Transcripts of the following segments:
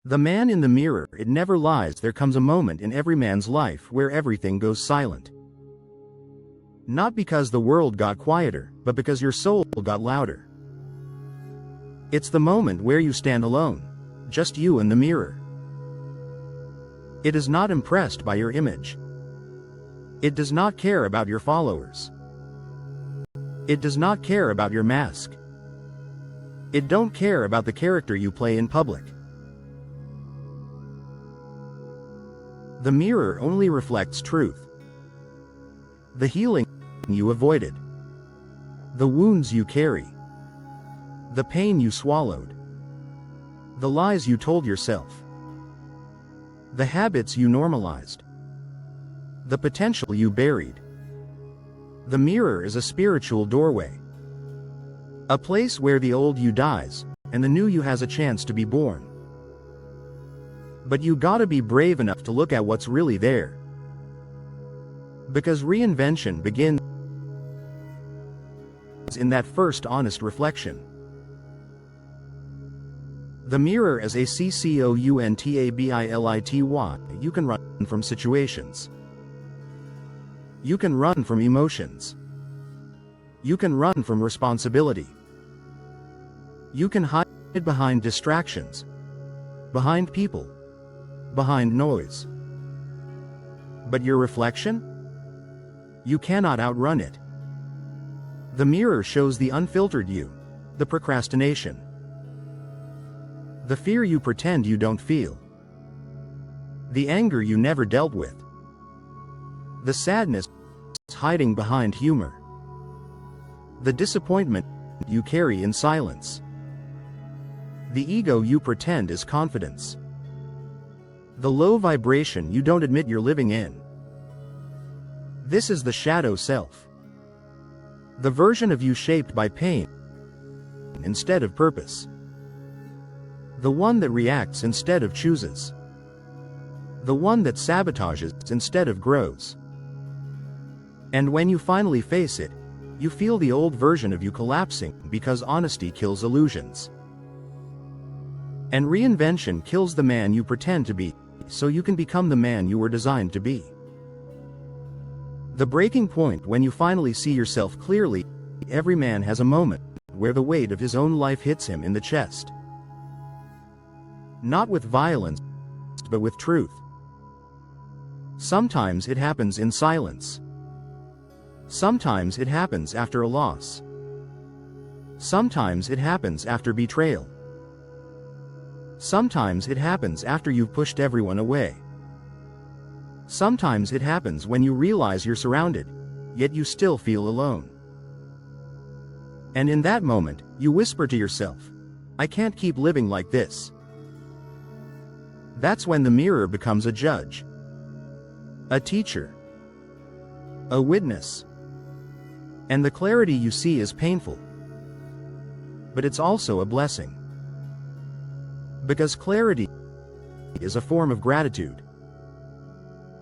The man in the mirror, it never lies. There comes a moment in every man's life where everything goes silent. Not because the world got quieter, but because your soul got louder. It's the moment where you stand alone, just you and the mirror. It is not impressed by your image. It does not care about your followers. It does not care about your mask. It don't care about the character you play in public. The mirror only reflects truth. The healing you avoided. The wounds you carry. The pain you swallowed. The lies you told yourself. The habits you normalized. The potential you buried. The mirror is a spiritual doorway. A place where the old you dies, and the new you has a chance to be born. But you gotta be brave enough to look at what's really there. Because reinvention begins in that first honest reflection. The mirror is a CCOUNTABILITY. You can run from situations. You can run from emotions. You can run from responsibility. You can hide behind distractions, behind people, behind noise. But your reflection? You cannot outrun it. The mirror shows the unfiltered you, the procrastination, the fear you pretend you don't feel, the anger you never dealt with, the sadness hiding behind humor, the disappointment you carry in silence, the ego you pretend is confidence, the low vibration you don't admit you're living in. This is the shadow self. The version of you shaped by pain instead of purpose. The one that reacts instead of chooses. The one that sabotages instead of grows. And when you finally face it, you feel the old version of you collapsing because honesty kills illusions. And reinvention kills the man you pretend to be, so you can become the man you were designed to be. The breaking point when you finally see yourself clearly. Every man has a moment where the weight of his own life hits him in the chest. Not with violence, but with truth. Sometimes it happens in silence. Sometimes it happens after a loss. Sometimes it happens after betrayal. Sometimes it happens after you've pushed everyone away. Sometimes it happens when you realize you're surrounded, yet you still feel alone. And in that moment, you whisper to yourself, I can't keep living like this. That's when the mirror becomes a judge, a teacher, a witness. And the clarity you see is painful. But it's also a blessing. Because clarity is a form of gratitude.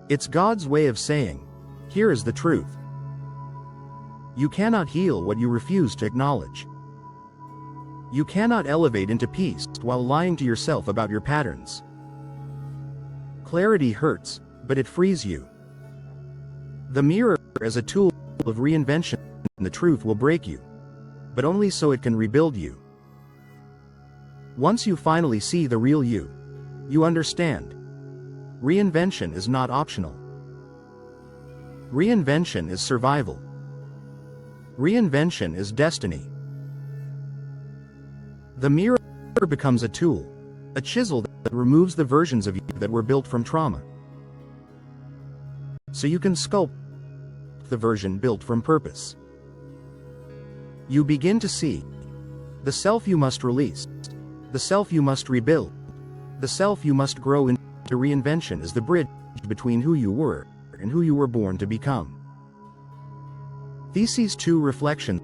It's God's way of saying, here is the truth. You cannot heal what you refuse to acknowledge. You cannot elevate into peace while lying to yourself about your patterns. Clarity hurts, but it frees you. The mirror is a tool of reinvention. The truth will break you, but only so it can rebuild you. Once you finally see the real you, you understand. Reinvention is not optional. Reinvention is survival. Reinvention is destiny. The mirror becomes a tool, a chisel that removes the versions of you that were built from trauma. So you can sculpt the version built from purpose. You begin to see the self you must release, the self you must rebuild, the self you must grow into. Reinvention is the bridge between who you were and who you were born to become. These two reflections,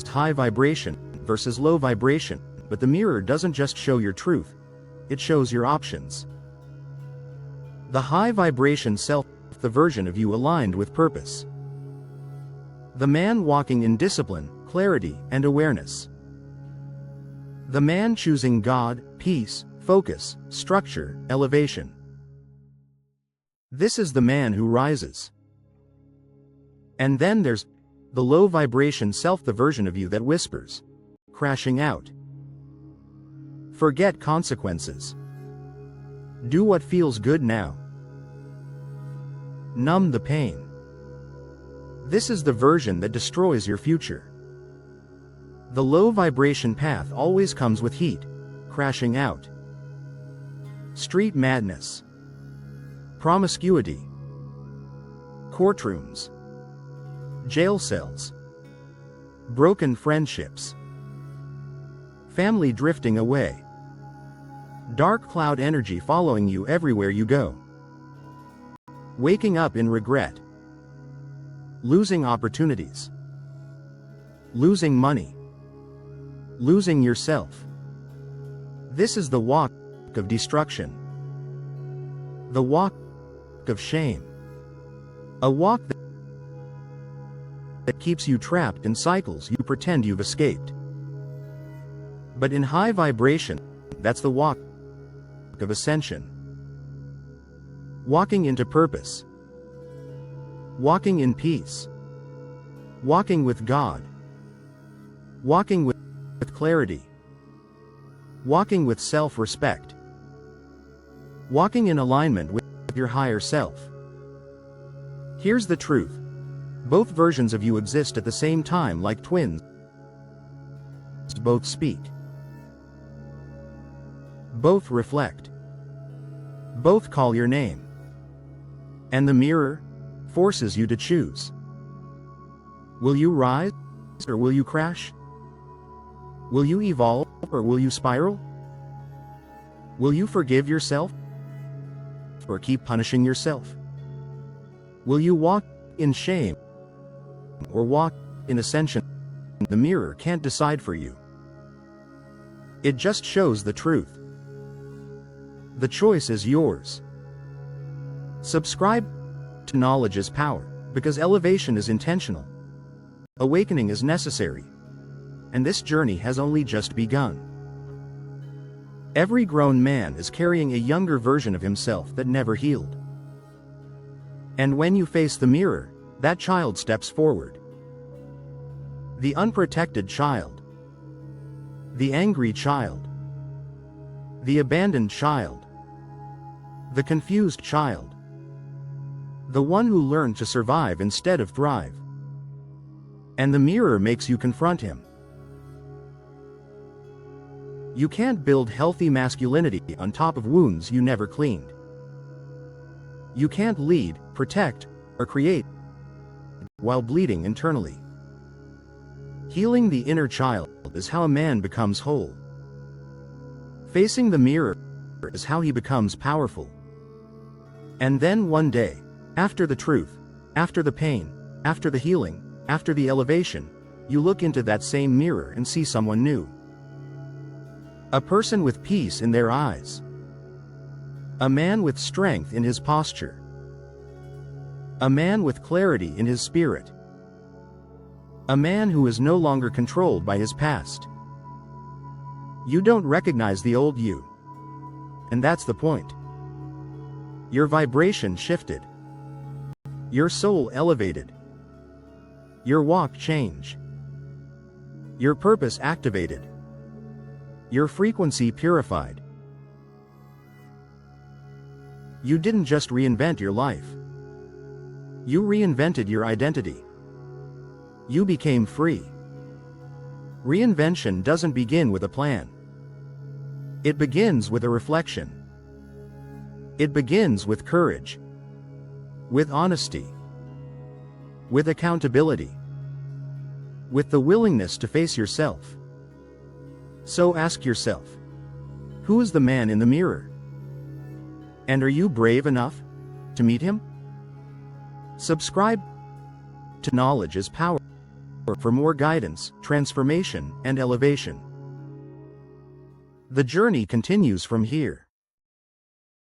high vibration versus low vibration, but the mirror doesn't just show your truth, it shows your options. The high vibration self, the version of you aligned with purpose. The man walking in discipline, clarity, and awareness. The man choosing God, peace, focus, structure, elevation. This is the man who rises. And then there's the low vibration self, the version of you that whispers, crashing out. Forget consequences. Do what feels good now. Numb the pain. This is the version that destroys your future. The low vibration path always comes with heat, crashing out. Street madness. Promiscuity. Courtrooms. Jail cells. Broken friendships. Family drifting away. Dark cloud energy following you everywhere you go. Waking up in regret. Losing opportunities. Losing money. Losing yourself. This is the walk of destruction. The walk of shame. A walk that keeps you trapped in cycles you pretend you've escaped. But in high vibration, that's the walk of ascension. Walking into purpose. Walking in peace. Walking with God. Walking with clarity. Walking with self-respect. Walking in alignment with your higher self. Here's the truth. Both versions of you exist at the same time like twins. Both speak. Both reflect. Both call your name. And the mirror forces you to choose. Will you rise or will you crash? Will you evolve or will you spiral? Will you forgive yourself or keep punishing yourself? Will you walk in shame or walk in ascension? The mirror can't decide for you. It just shows the truth. The choice is yours. Subscribe to Knowledge is Power, because elevation is intentional. Awakening is necessary. And this journey has only just begun. Every grown man is carrying a younger version of himself that never healed. And when you face the mirror, that child steps forward. The unprotected child. The angry child. The abandoned child. The confused child. The one who learned to survive instead of thrive. And the mirror makes you confront him. You can't build healthy masculinity on top of wounds you never cleaned. You can't lead, protect, or create while bleeding internally. Healing the inner child is how a man becomes whole. Facing the mirror is how he becomes powerful. And then one day, after the truth, after the pain, after the healing, after the elevation, you look into that same mirror and see someone new. A person with peace in their eyes. A man with strength in his posture. A man with clarity in his spirit. A man who is no longer controlled by his past. You don't recognize the old you. And that's the point. Your vibration shifted. Your soul elevated. Your walk changed. Your purpose activated. Your frequency purified. You didn't just reinvent your life. You reinvented your identity. You became free. Reinvention doesn't begin with a plan. It begins with a reflection. It begins with courage. With honesty. With accountability. With the willingness to face yourself. So ask yourself, who is the man in the mirror? And are you brave enough to meet him? Subscribe to Knowledge is Power for more guidance, transformation, and elevation. The journey continues from here.